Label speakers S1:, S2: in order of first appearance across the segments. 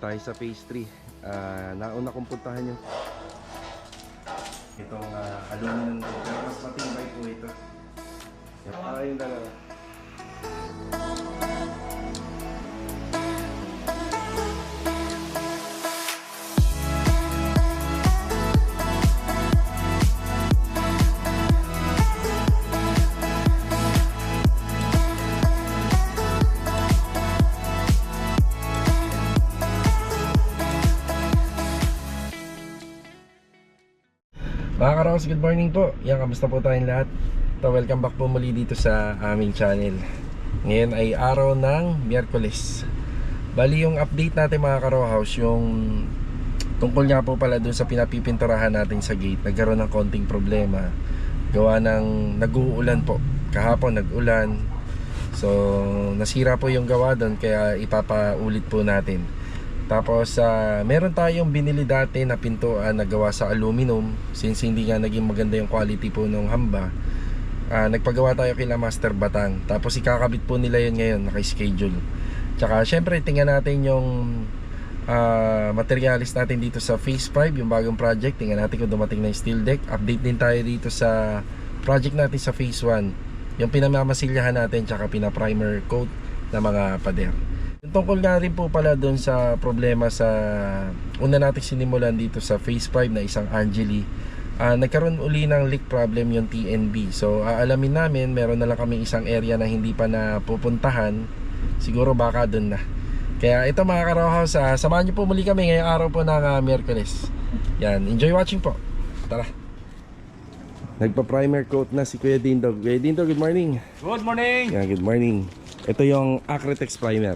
S1: tayo sa phase 3. Nauna kong puntahan yung itong aluminum din. Pero mas matibay po ito. Yung dalawa. Mga Karaos, good morning po. Yan, kamusta po tayong lahat? Welcome back po muli dito sa aming channel. Ngayon ay araw ng Miyerkules. Bali yung update natin mga Karaos, yung tungkol nga po pala dun sa pinapipinturahan natin sa gate. Nagkaroon ng konting problema. Gawa ng nag-uulan po. Kahapon nag-ulan. So nasira po yung gawa dun, kaya ipapaulit po natin. Tapos meron tayong binili dati na pintuan na gawa sa aluminum. Since hindi nga naging maganda yung quality po ng hamba, nagpagawa tayo kila Master Batang. Tapos ikakabit po nila yun ngayon, naka-schedule. Tsaka syempre tingnan natin yung materialis natin dito sa Phase 5, yung bagong project. Tingnan natin kung dumating na yung steel deck. Update din tayo dito sa project natin sa Phase 1, yung pinamamasilyahan natin tsaka pina-primer coat na mga pader. Tungkol nga rin po pala doon sa problema sa una natin sinimulan dito sa Phase 5 na isang Angeli. Nagkaroon uli ng leak problem yung TNB. So aalamin namin, meron na lang kami isang area na hindi pa na pupuntahan. Siguro baka doon na. Kaya ito mga Karaos, samahan niyo po muli kami ngayong araw po ng Miyerkules. Yan, enjoy watching po. Tara. Nagpa-primer coat na si Kuya Dindog. Kuya Dindog, good morning.
S2: Good morning!
S1: Yan, good morning. Ito yung Acrytex primer.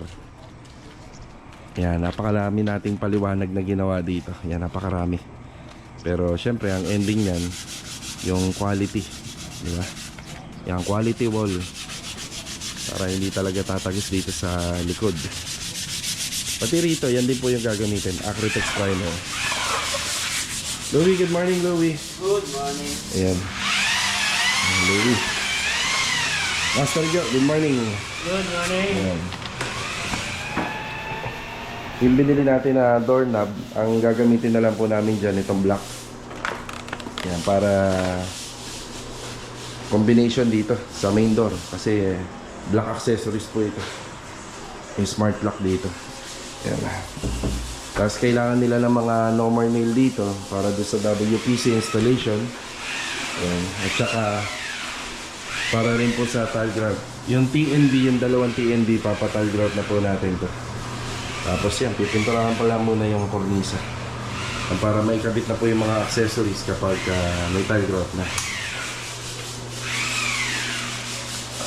S1: Yan, napakarami nating paliwanag na ginawa dito. Yan, napakarami. Pero syempre, ang ending yan, yung quality. Di ba? Yung quality wall. Para hindi talaga tatagis dito sa likod. Pati rito, yan din po yung gagamitin. Acrytex primer. Louie, good morning, Louie.
S2: Good morning!
S1: Ayan. Louie. Master Joe, good morning.
S2: Good morning!
S1: Ayan. Yung binili natin na doorknob, ang gagamitin na lang po namin dyan itong black. Yan, para combination dito sa main door. Kasi black accessories po ito. Yung smart lock dito. Yan. Tapos kailangan nila ng mga normal nail dito para doon sa WPC installation. Yan. At saka para rin po sa tile grout. Yung TNB, yung dalawang TNB, papa-tile grout na po natin to. Tapos yan, pipinturahan pala muna yung kornisa para may kabit na po yung mga accessories kapag may tile grout na.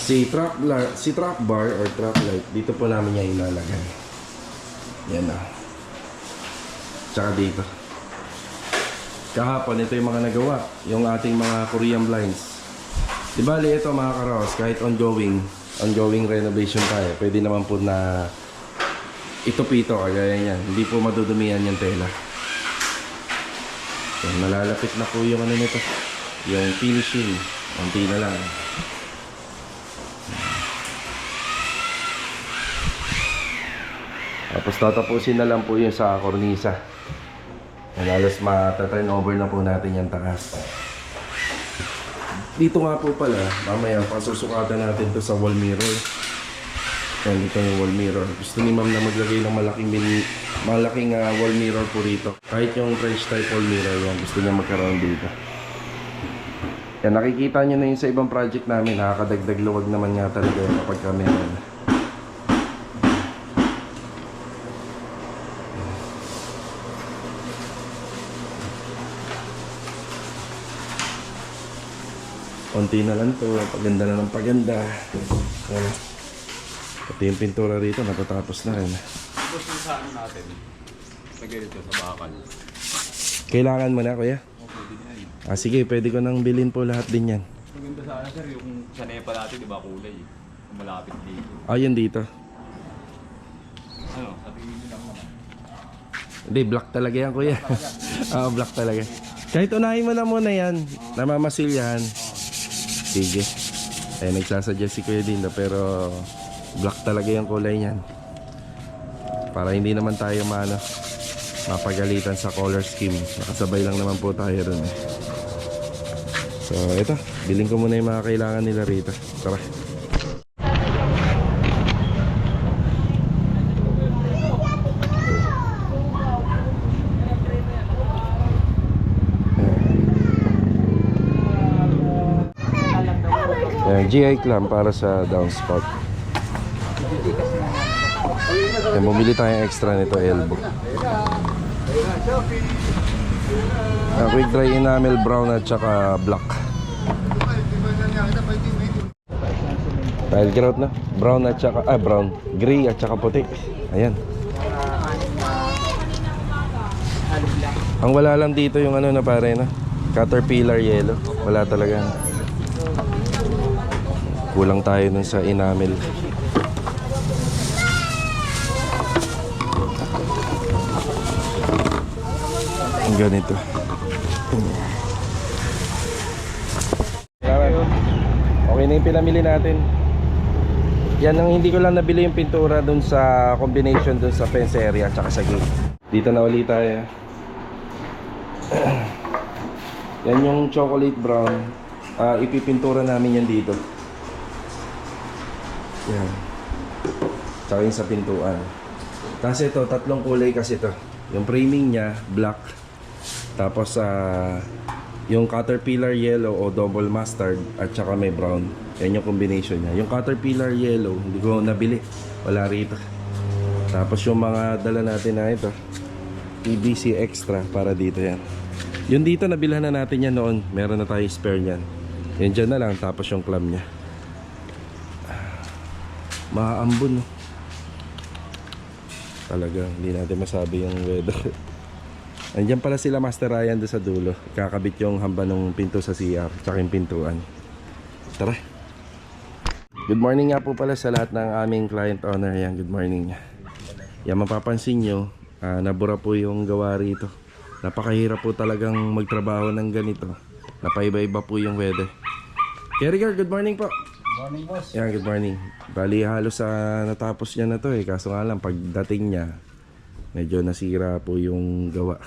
S1: Si trap bar or trap light, dito po namin yan ilalagay. Yan na. Tsaka dito. Kahapon, ito yung mga nagawa. Yung ating mga Korean blinds. Di bali ito mga Karaos, kahit ongoing renovation tayo, pwede naman po na ito-pito, kagaya yan. Hindi po madudumihan yung tela. Yan, nalalapit na po yung ano nito, yung finishing. Konti na lang. Tapos tatapusin na lang po yung sa kornisa. Halos mata-turn over na po natin yung taas. Dito nga po pala, mamaya pasusukatan natin to sa wall mirror. Yan, dito yung wall mirror. Gusto ni ma'am na maglagay ng malaking wall mirror po rito. Kahit yung French type wall mirror, yan, gusto niya magkaroon dito. Yan, nakikita nyo na yun sa ibang project namin. Nakakadagdag luwag naman nga talaga yun kapag meron. Konti na lang to, paganda na ng paganda. Yan. Pati yung pintura rito, natatapos na rin.
S2: Tapos yung sa ano natin, sa ganito, sa bakal.
S1: Kailangan mo na, kuya?
S2: O, pwede na yun.
S1: Sige, pwede ko nang bilhin po lahat din yan.
S2: Maganda sana sir, yung sa nepa natin, di ba kulay eh. Yung malapit dito.
S1: Yun dito.
S2: Ano, sa tingin nyo lang naman.
S1: Hindi, black talaga yan, kuya. Black talaga. Kahit unahin mo na muna yan, namamasilyahan. Sige. Nagsasadya si Kuya Dindo, pero black talaga yung kulay niyan. para hindi naman tayo mapagalitan sa color scheme. Nakasabay lang naman po tayo ron eh. So ito, bilhin ko muna yung mga kailangan nila rito. Tara. GI clamp para sa downspout. Yan, bumili tayong extra nito, elbow. Quick dry enamel brown at saka black. Tile grout na, brown at saka brown, gray at saka puti. Ayan. Ang wala lang dito yung ano na pare na Caterpillar yellow. Wala talaga. Kulang tayo dun sa enamel. Ang ganito. Okay na yung pinamili natin. Yan ang hindi ko lang nabili yung pintura dun sa combination dun sa fence area at saka sa gate. Dito na ulit tayo. Yan yung chocolate brown. Ipipintura namin yan dito. Yan. Tsaka yung sa pintuan. Kasi ito, tatlong kulay kasi ito. Yung framing niya, black. Tapos yung Caterpillar yellow o double mustard at saka may brown. Yan yung combination niya. Yung Caterpillar yellow, hindi ko nabili. Wala rito. Tapos yung mga dala natin na ito, PVC extra para dito yan. Yung dito, nabilhan na natin yan noon. Meron na tayong spare niyan. Yan dyan na lang. Tapos yung clamp niya. Maaambon, no? Talaga, hindi natin masabi yung weather. Andiyan pala sila Master Ryan doon sa dulo. Kakabit yung hamba ng pinto sa CR tsaka yung pintuan. Tara. Good morning nga po pala sa lahat ng aming client owner. Yan, good morning. Yan, mapapansin nyo, nabura po yung gawa rito. Napakahirap po talagang magtrabaho ng ganito. Napaiba-iba po yung weather. Kerrigar, good morning po.
S3: Morning, boss.
S1: Yan, good morning. Bali halos natapos niya na to eh. Kaso nga lang pagdating niya, medyo nasira po yung gawa.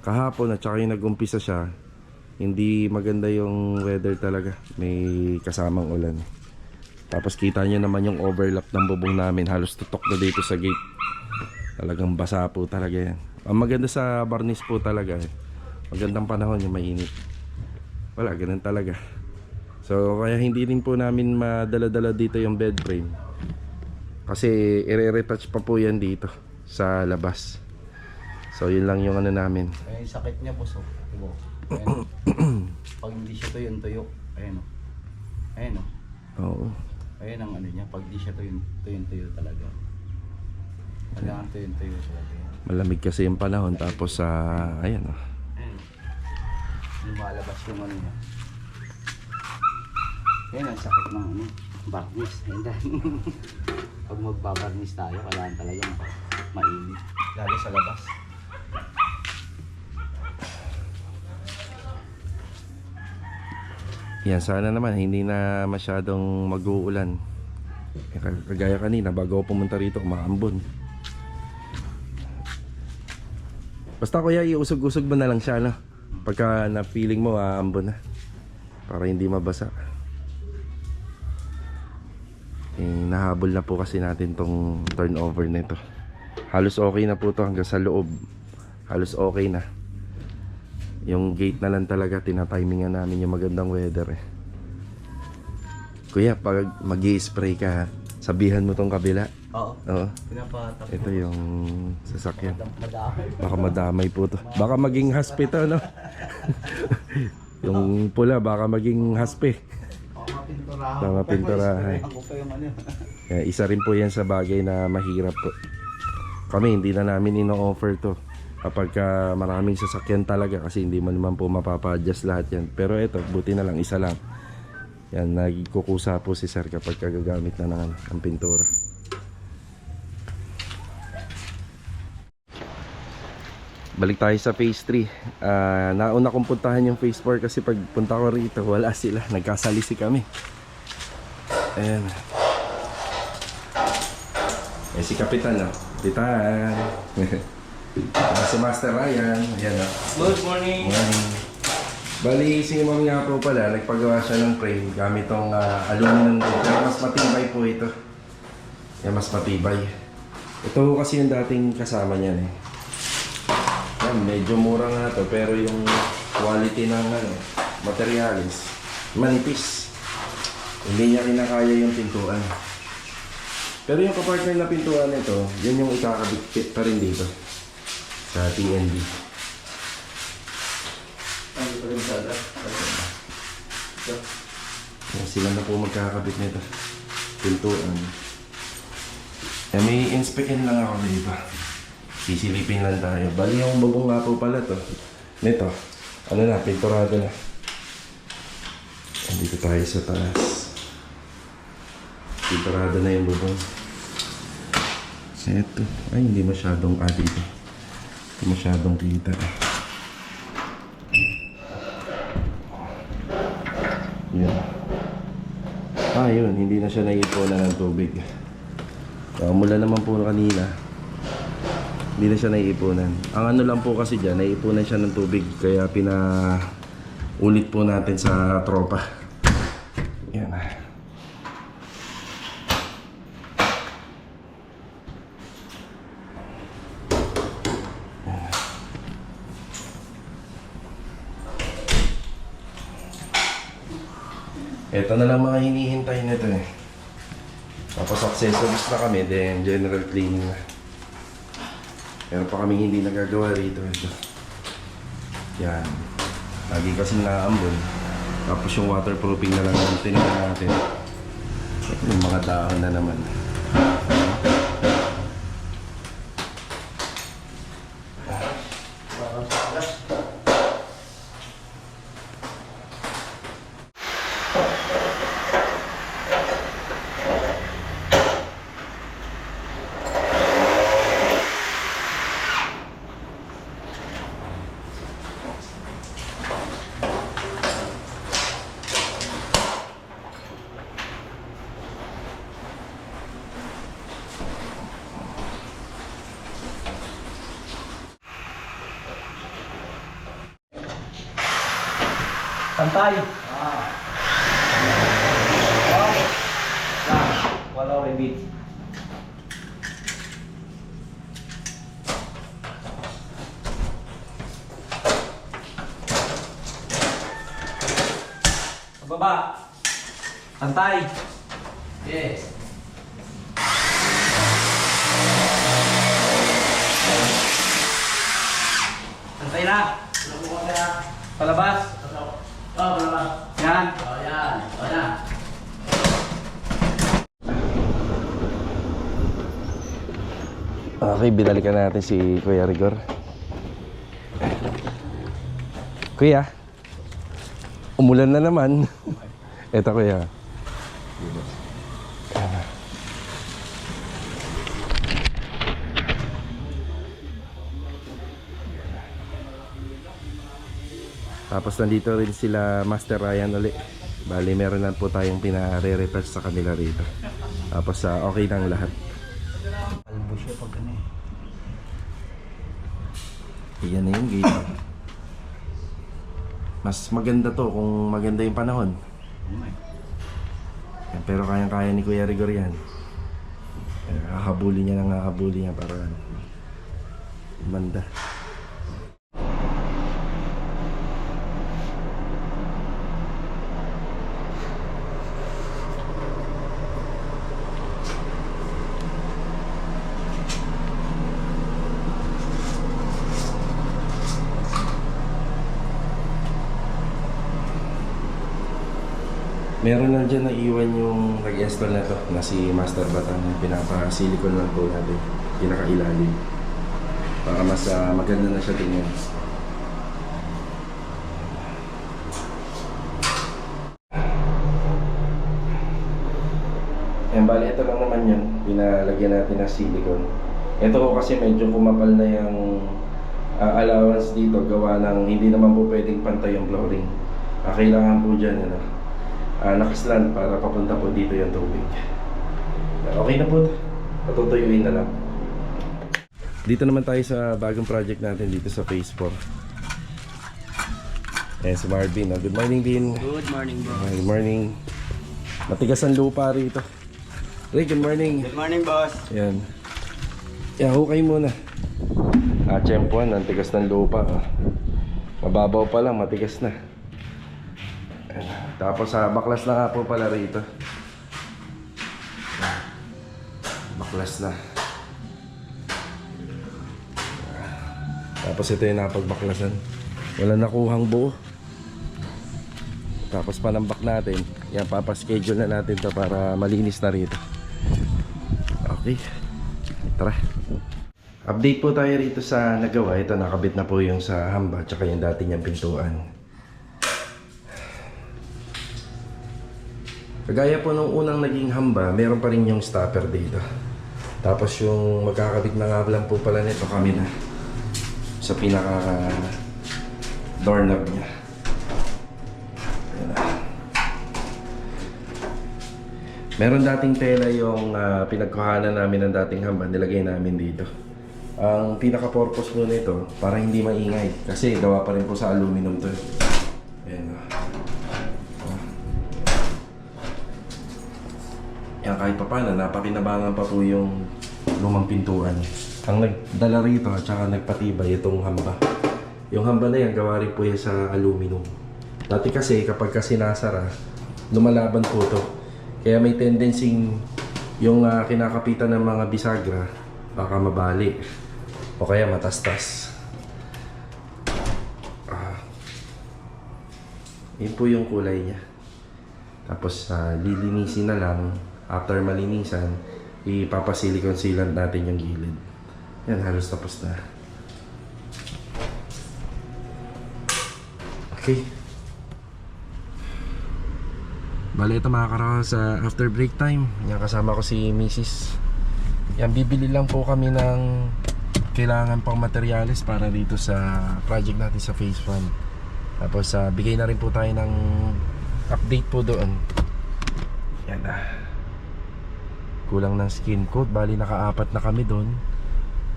S1: Kahapon at saka yung nag-umpisa siya, hindi maganda yung weather talaga. May kasamang ulan. Tapos kita niyo naman yung overlap ng bubong namin. Halos tutok na dito sa gate. Talagang basa po talaga yan. Ang maganda sa barnis po talaga eh, magandang panahon yung mainit. Wala, ganun talaga. So kaya hindi rin po namin madala-dala dito yung bed frame. Kasi i-retouch pa po yan dito sa labas. So yun lang yung ano namin.
S3: Ayan yung sakit niya, boss. Diba? Ayan. Pag hindi siya tuyo. Ayan o. Ayan o.
S1: Oo.
S3: Ayan ang ano niya. Pag hindi siya tuyo talaga. Kailangan tuyo talaga.
S1: Malamig kasi yung panahon. Tapos ayan o.
S3: Ayan. Lumalabas yung ano niya. Ayan ang sakit ng ano. Barnis. Ayan dahil. Pag magbabarnis tayo, kailangan talaga mainit. Lalo sa labas.
S1: Yan, sana naman hindi na masyadong mag-uulan. Kagaya kanina, bago ako pumunta rito, umaambon. Basta kuya, iusog-usog mo na lang siya, no? Pagka na-feeling mo, aambon na. Para hindi mabasa. Nahabol na po kasi natin tong turnover nito. Halos okay na po to hanggang sa loob. Halos okay na. Yung gate na lang talaga, tinatimingan namin yung magandang weather eh. Kuya, pag mag-i-spray ka, sabihan mo tong kabila.
S3: Oo.
S1: Oo.
S3: Pinapatap.
S1: Ito yung sasakyan.
S3: Madami.
S1: Baka madamay po to. Baka maging haspe to, no? Yung pula, baka maging haspe. Tama, pinturahan.
S3: Ako pa yung ano.
S1: Isa rin po yan sa bagay na mahirap po. Kami hindi na namin ino-offer to kapag maraming sasakyan talaga, kasi hindi man naman po mapapa-adjust lahat yan. Pero ito, buti na lang, isa lang. Yan, nagkukusa po si sir kapag gagamit na ng pintura. Balik tayo sa phase 3. Nauna kong puntahan yung phase 4 kasi pag punta ko rito, wala sila. Nagkasalisi kami. Ayan. Si Kapitan, no? Ito Titan. Si Master Ryan. Ayan o.
S2: Good morning.
S1: Morning. Bali, si Ma'am nga po pala, nagpagawa siya ng frame gamit tong aluminum din. Pero mas matibay po ito. Yan, mas matibay. Ito kasi yung dating kasama niyan eh. Yan, medyo mura nga to, pero yung quality ng materialis, manipis. Hindi niya kinakaya yung pintuan. Pero yung kapartner na pintuan nito, yun yung ikakabit pa rin dito sa TNB. Yan, sila na po magkakabit nito. Pintuan. Yan, may inspectin lang ako dito. Sisilipin lang tayo. Bali yung bubong nga po pala to. Nito, ano na, pinturado na. Dito tayo sa taas. Pinturado na yung bubong. Ito. Ay, hindi masyadong dito. Hindi masyadong kita. Yan. Yun. Hindi na siya naiipunan ng tubig. Mula naman po kanina. Hindi na siya naiipunan. Ang ano lang po kasi dyan, naiipunan siya ng tubig. Kaya ulit po natin sa tropa. Yan. Ito na lang mga hinihintay nito eh. Tapos accessories na kami, then general cleaning na. Pero pa kami hindi nagagawa rito. Ito. Yan. Lagi kasing naambon. Tapos yung waterproofing na lang yung tinignan natin. Yung mga dahon na naman.
S3: Pantay! Wala rebit. Baba! Pantay! Yes! Pantay na! Palabas! Palabas! Yan! Yan! Yan!
S1: Okay, binalikan natin si Kuya Rigor. Kuya, umulan na naman. Eto kuya. Tapos nandito rin sila Master Ryan uli. Bali meron na po tayong pinare-repair sa kanila rito. Tapos okay lang lahat.
S3: Kalbo siya pag ano eh.
S1: Iyan na yung gate. Mas maganda to kung maganda yung panahon. Pero kayang-kaya ni Kuya Rigor yan. Kakabuli niya ng kakabuli niya para manda. Meron na dyan na iwan yung nag-install na to na si Master Batang. Pinapa-silicone lang po natin. Pinaka-ilalim. Para mas maganda na siya tingnan. Yan, bali ito lang naman yun. Pinalagyan natin ng silicone. Ito ko kasi medyo kumapal na yung allowance dito. Gawa ng hindi naman po pwedeng pantay yung flooring. Kailangan po dyan nakaslant para papunta po dito yung tubig. Okay na po. Patutuyuin na lang. Dito naman tayo sa bagong project natin dito sa Phase 4. Ayan si Marvin. Good morning, Vin.
S3: Good morning, bro.
S1: Good morning. Matigas ang lupa rito. Ray, good morning.
S3: Good morning, boss.
S1: Ayan. Hukay muna. Tiyempuan, ang tigas ng lupa. Mababaw pa lang, matigas na. Ayan. Tapos baklas na nga po pala rito. Baklas na. Tapos ito yung napagbaklasan. Wala nakuhang buo. Tapos panambak natin. Yan, papaschedule na natin to para malinis na rito. Okay. Tara. Update po tayo rito sa nagawa. Ito, nakabit na po yung sa hamba tsaka yung dati niyang pintuan. Kagaya po nung unang naging hamba, meron pa rin yung stopper dito. Tapos yung magkakabit na nga lang po pala nito kami na sa pinaka doorknob niya. Ayan na. Meron dating tela yung pinagkuhanan namin ng dating hamba, nilagay namin dito. Ang pinaka-purpose po nito, para hindi maingay. Kasi gawa pa rin po sa aluminum to. Ayan na. Yan, kahit pa paano, napakinabangan pa po yung lumang pintuan. Ang nagdala rito at saka nagpatibay itong hamba. Yung hamba na yan, gawa rin po yan sa aluminum. Dati kasi kapag sinasara, lumalaban po to. Kaya may tendency yung kinakapitan ng mga bisagra, baka mabali. O kaya matastas. Yun po yung kulay niya. Tapos lilinisin na lang. After malinisan, ipapasilicone sealant natin yung gilid. Yan, halos tapos na. Okay. Bale, ito mga karakas, after break time, yan, kasama ko si Mrs. Yan, bibili lang po kami ng kailangan pang materyales para dito sa project natin sa Phase 1. Tapos bigay na rin po tayo ng update po doon. Yan na. Kulang ng skin coat, bali naka-4 na kami doon.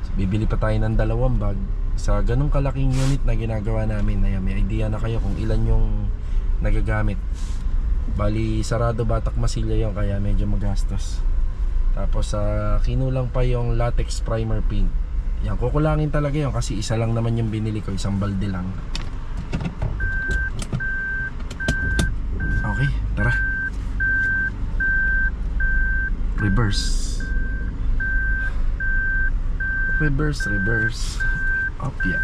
S1: So, bibili pa tayo ng 2 bag. Sa ganung kalaking unit na ginagawa namin, ayan, may idea na kayo kung ilan yung nagagamit. Bali sarado Batak Masilya yung, kaya medyo magastos. Tapos kinulang pa yung latex primer paint. Yan, kukulangin talaga yun kasi isa lang naman yung binili ko, isang balde lang. Okay, tara. Reverse. Reverse. Up, yeah.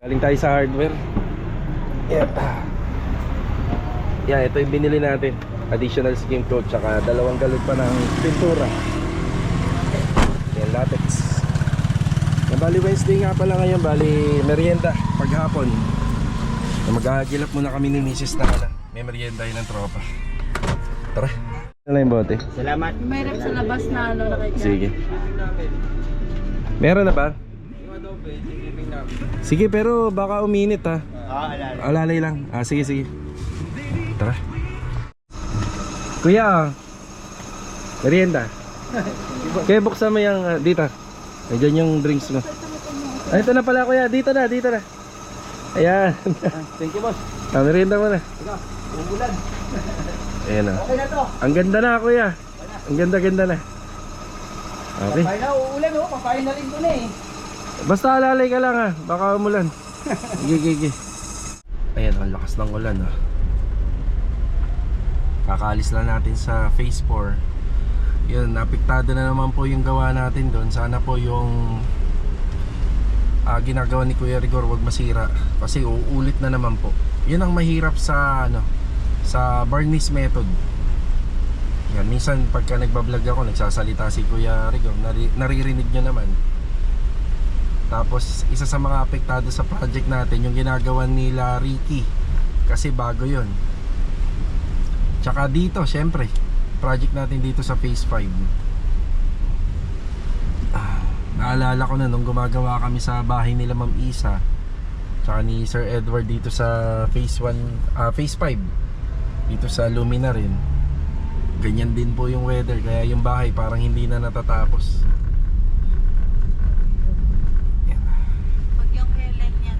S1: Galing tayo sa hardware. Yeah. Yan, ito yung binili natin. Additional skin coat, tsaka 2 galon pa ng pintura. Yan, latex. Yan, bali Wednesday nga pala ngayon, bali merienda, paghapon. Mag-agilap muna kami ni Mrs. na may merienda yun ng tropa. Tara. Ano yung bote?
S3: Salamat.
S4: May rep sa labas na nakikita.
S1: Sige. Meron na ba? Sige, pero baka uminit ha. Alalay lang. Sige. Tara. Kuya, merienda. Kaya buksan mo yung dito. Ayan yung drinks mo. Ito na pala kuya, dito na. Ayan.
S3: Thank you, boss.
S1: Merienda mo na.
S3: Ikaw, umulan.
S1: Ayan na.
S3: Okay na to.
S1: Ang ganda na kuya. Ang ganda na. Okay.
S3: Papain na, uulan oh. Papain na rin ko na eh.
S1: Basta alalay ka lang ha. Baka umulan. Sige. Ayan, ang lakas ng ulan ha. Kakaalis lang natin sa Phase 4. Yun, apektado na naman po yung gawa natin doon. Sana po yung ginagawa ni Kuya Rigor wag masira. Kasi uulit na naman po. Yun ang mahirap sa sa varnish method. Yan, minsan pagka nagbablog ako, nagsasalita si Kuya Rigor, naririnig nyo naman. Tapos isa sa mga apektado sa project natin yung ginagawa nila Ricky, kasi bago yun. Tsaka dito syempre project natin dito sa Phase 5. Naalala ko na nung gumagawa kami sa bahay nila Ma'am Isa tsaka ni Sir Edward dito sa Phase 1, Phase 5 dito sa Lumina rin. ganyan din po yung weather, kaya yung bahay parang hindi na natatapos. Yan.
S4: Bagyong Helen yan.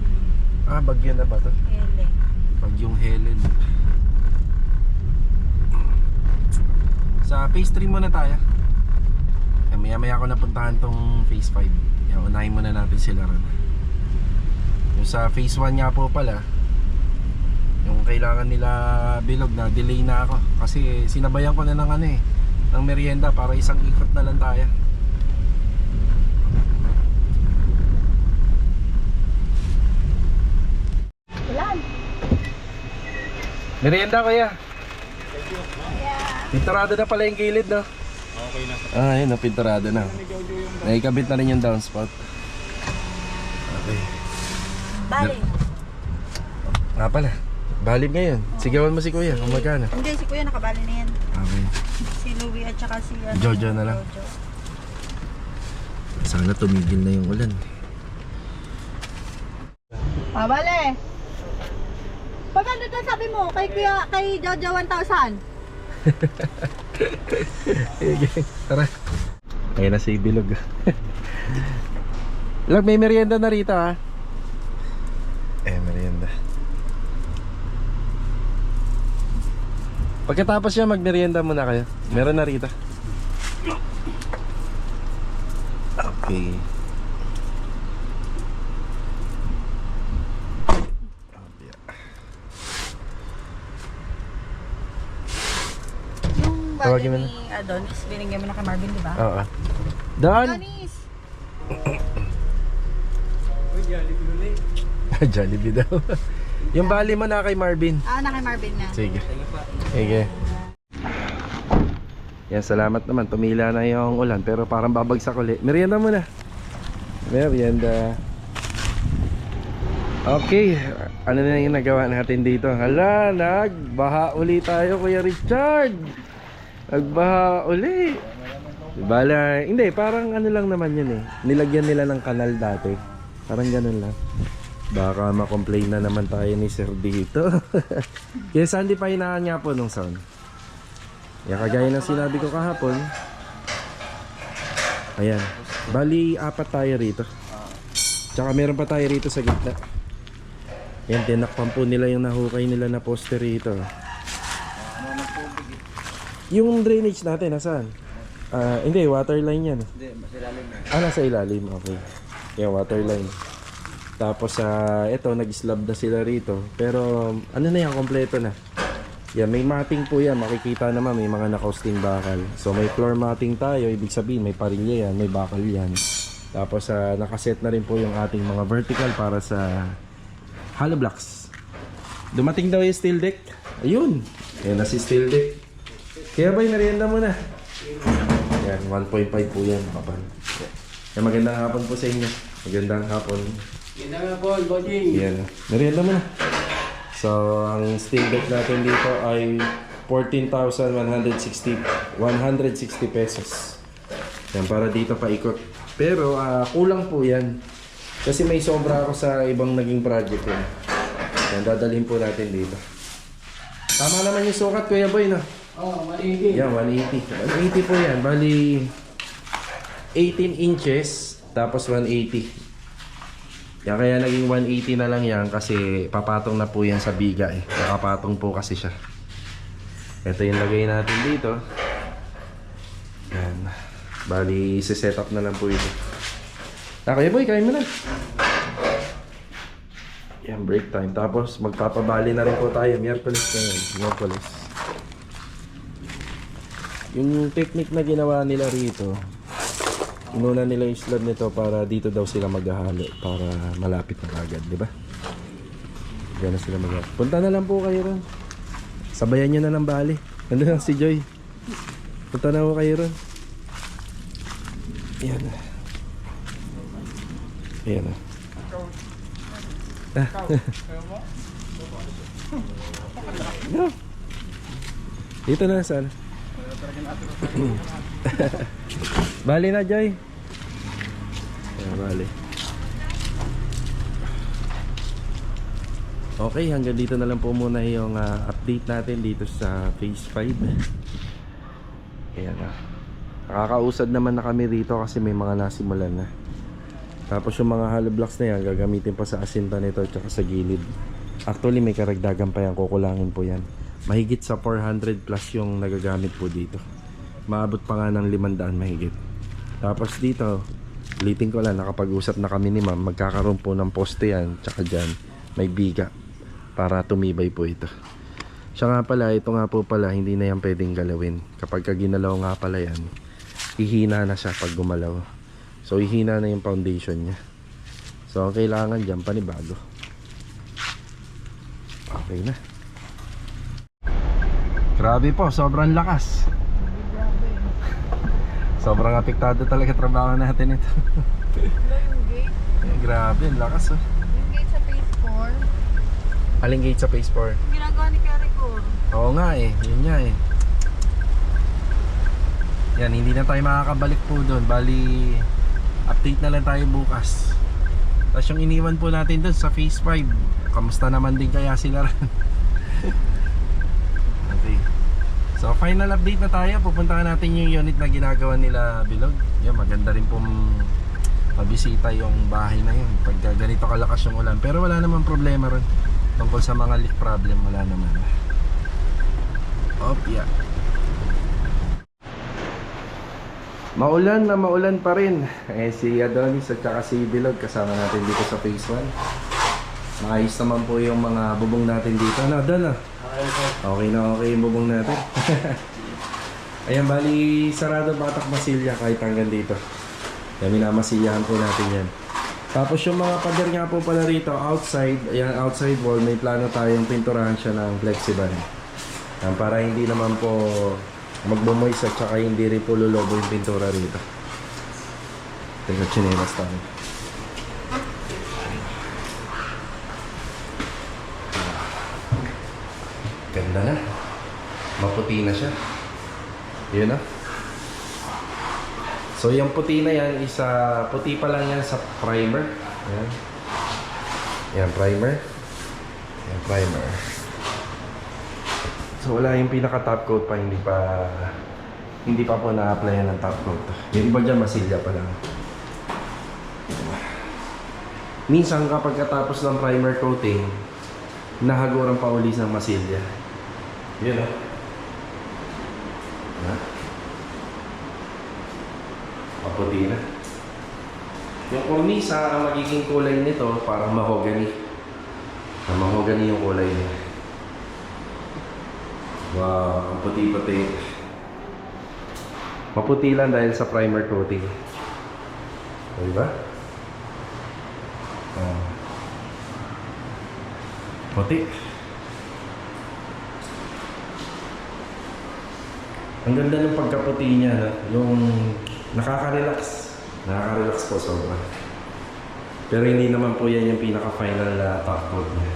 S1: Bagyo na ba to?
S4: Helen.
S1: Bagyong Helen. Sa phase 3 muna tayo. Maya maya ko napuntahan tong phase 5. Yan, unahin muna natin sila ron. Yung sa phase 1 nga po pala, yung kailangan nila bilog na delay na ako kasi sinabayan ko na ng ng merienda para isang ikot na lang tayo.
S4: Ilan?
S1: Merienda kuya. Pinturado na pala yung gilid, no?
S2: Okay na.
S1: Ayun, pinturado na. Naikabit na rin yung downspout. Okay.
S4: Bali.
S1: Nga pala, balib ngayon. Sigawan mo si kuya kung magkano.
S4: Hindi, si Kuya nakabali na yan.
S1: Okay.
S4: Si Louie at saka si
S1: Jojo na lang.
S4: Jojo.
S1: Sana tumigil na yung ulan.
S4: Bale. Pag ano to sabi mo, kay Jojo 1,000.
S1: Tara. Ayun na si Bilog. Lag, may merienda na rito ha. Merienda. Pagkatapos siya magmerienda muna kayo. Meron na rito. Okay.
S4: Yung
S1: Tawagin
S4: bali
S1: mo
S4: ni Adonis, binigyan mo na kay Marvin, di ba?
S1: Oo. Daan!
S4: Adonis!
S1: Jollibee daw. Yung bali mo na kay Marvin.
S4: Na kay Marvin na.
S1: Sige. Sige. Yan, salamat naman. Tumila na yung ulan pero parang babagsak ulit. Merienda muna. Merienda. Okay. Ano na yung nagawa natin dito? Hala, nagbaha uli tayo, Kuya Richard. Nagbaha uli. Bala, hindi, parang ano lang naman yun eh. Nilagyan nila ng kanal dati. Parang ganun lang. Baka ma-complain na naman tayo ni Sir dito. Kaya saan di pa hinaan nga po nung sound. Kaya kagaya ng sinabi ko kahapon. Ayan. Bali, 4 tayo rito. Tsaka meron pa tayo rito sa gitna. Ayan, tinakpan po nila yung nahukay nila na poster rito. Yung drainage natin, nasaan? Hindi, water line yan. Hindi, nasa ilalim. Nasa ilalim, okay. Yan, water line. Tapos ito, nag-slab na sila rito. Pero ano na yan, kompleto na. Yan, may matting po yan. Makikita naman may mga nakausting bakal. So may floor matting tayo. Ibig sabihin may parilya yan, may bakal yan. Tapos nakaset na rin po yung ating mga vertical para sa hollow blocks. Dumating daw yung steel deck. Ayun, yan na si steel deck. Kaya ba yung merienda mo na? Yan, 1.5 po yan. Kapal. Yan, magandang hapon po sa inyo. Magandang hapon. Yan. Merienda mo na. So, ang steel deck natin dito ay 14,160 pesos. Yan, para dito paikot. Pero kulang po yan. Kasi may sobra ako sa ibang naging project yan. Yan, dadalhin po natin dito. Tama naman yung sukat, Kuya Boy, no?
S3: Oh, 180.
S1: Yan, 180. 180 po yan. Bali, 18 inches, tapos 180. Yan, kaya naging 180 na lang yan kasi papatong na po yan sa biga eh. Nakapatong po kasi siya. Ito yung lagay natin dito. Yan. Bali, set up na lang po ito. Kuya Boy, kain mo na. Yan, break time. Tapos magpapabali na rin po tayo. Miyerkules na yun. Miyerkules. Yung technique na ginawa nila rito, inuna nila yung slab nito para dito daw sila maghahalo para malapit na agad, di ba? Diyan na sila maghahalo. Punta na lang po kayo ron. Sabayan nyo na ng bali. Nandun lang si Joy. Punta na po kayo ron. Ayan na. Ayan na. No. Dito na sana. Bali na, Joy. Ayan, bali. Okay, hanggang dito na lang po muna yung update natin dito sa phase 5. Ayan na. Nakakausad naman na kami rito kasi may mga nasimulan na. Tapos yung mga hollow blocks na yan, gagamitin pa sa asinta nito at sa gilid. Actually may karagdagan pa yan, kukulangin po yan. Mahigit sa 400 plus yung nagagamit po dito. Maabot pa nga ng 500 mahigit. Tapos dito, ulitin ko lang, nakapag-usap na kami ni ma'am, magkakaroon po ng poste yan, tsaka dyan may biga para tumibay po ito. Siya nga pala, ito nga po pala, hindi na yan pwedeng galawin. Kapag ginalaw nga pala yan, ihina na siya pag gumalaw. So ihina na yung foundation niya. So ang kailangan dyan, panibago. Okay na. Grabe po, sobrang lakas. Sobrang apektado talaga trabaho natin ito.
S4: Yung gate.
S1: Grabe, ang lakas oh.
S4: Yung gate sa phase 4.
S1: Aling gate sa phase 4?
S4: Ginagawa ni Caricor.
S1: Oo nga eh, yun nga eh. Yan, hindi na tayo makakabalik po doon. Bali, update na lang tayo bukas. Tapos yung iniwan po natin doon sa phase 5, kamusta naman din kaya sila rin? Okay. So final update na tayo. Pupuntahan natin yung unit na ginagawa nila Bilog. Yan, maganda rin pong mabisita yung bahay na yun pagka ganito kalakas yung ulan. Pero wala namang problema rin tungkol sa mga leak problem, wala naman. Yeah. Maulan na maulan pa rin. Si Adonis at saka si Bilog kasama natin dito sa phase 1. Maayos naman po yung mga bubong natin dito. Ano, Adon? Okay na okay yung bubong natin. Ayan, bali sarado batak masilya kahit hanggang dito. Yan, minamasilyahan po natin yan. Tapos yung mga pader nga po pala rito outside, ayan, outside wall, may plano tayong pinturahan siya ng flexiban. Yan, para hindi naman po magbumoys at saka hindi rin po lulobo yung pintura rito. Teka, chinelas tayo. Ganda na. Maputi na siya. Yun na. So yung puti na yan, puti pa lang yan sa primer. Ayan. Yan, primer. Yan, primer. So wala yung pinaka top coat pa, hindi pa po na-applyan ng top coat. Yung iba dyan masilya pa lang. Minsan kapag katapos ng primer coating, nahaguran pa uli ng masilya. Yun o. Maputi na. Yung cornisa, ang magiging kulay nito parang mahogany. Mahogany yung kulay niya. Wow, ang puti-puti. Maputi lang dahil sa primer coating. O, diba? Puti. Ang ganda ng pagkaputi niya, no? Yung nakaka-relax. Nakaka-relax po sobra. Pero hindi naman po yan yung pinaka-final na top coat niya.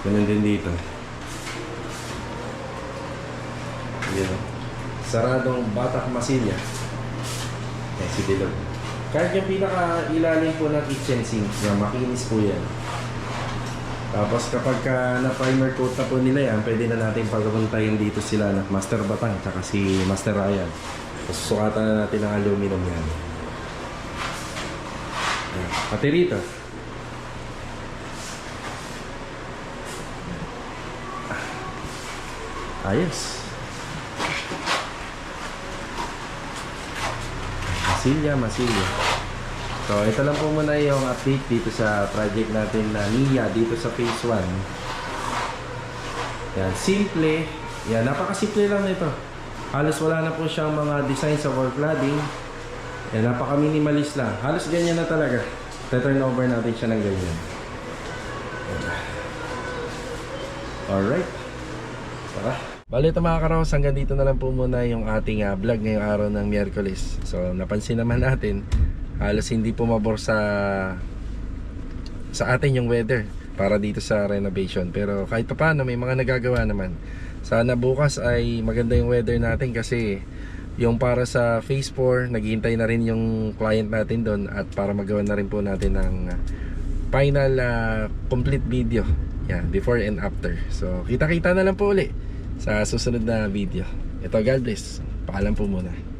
S1: Ganun din dito. Yan. Saradong batak masilya. Eh, si Bilog. Kahit yung pinaka-ilalim po ng kitchen sink, makinis po yan. Tapos kapag na-primer coat na po nila yan, pwede na natin pagpuntahin dito sila na Master Batang at si Master Ryan. Tapos sukatan na natin ang aluminum yan. Pati rito. Ayos. Masilya. So ito lang po muna yung update dito sa project natin na NIA dito sa phase 1. Yan, simple. Yan, napakasimple lang nito. Halos wala na po siyang mga design sa wall cladding. Yan, napaka-minimalist lang. Halos ganyan na talaga. Turn over natin siya ng ganyan. Alright. Tara. Bali ito mga karaos, hanggang dito na lang po muna yung ating vlog ngayong araw ng Miyerkules. So napansin naman natin, halos hindi pumabor sa atin yung weather. para dito sa renovation. Pero kahit pa paano may mga nagagawa naman. Sana bukas ay maganda yung weather natin kasi yung para sa phase 4 naghihintay na rin yung client natin doon, at para magawa na rin po natin ng final complete video, before and after. So kita-kita na lang po uli sa susunod na video. Ito, God bless, paalam po muna.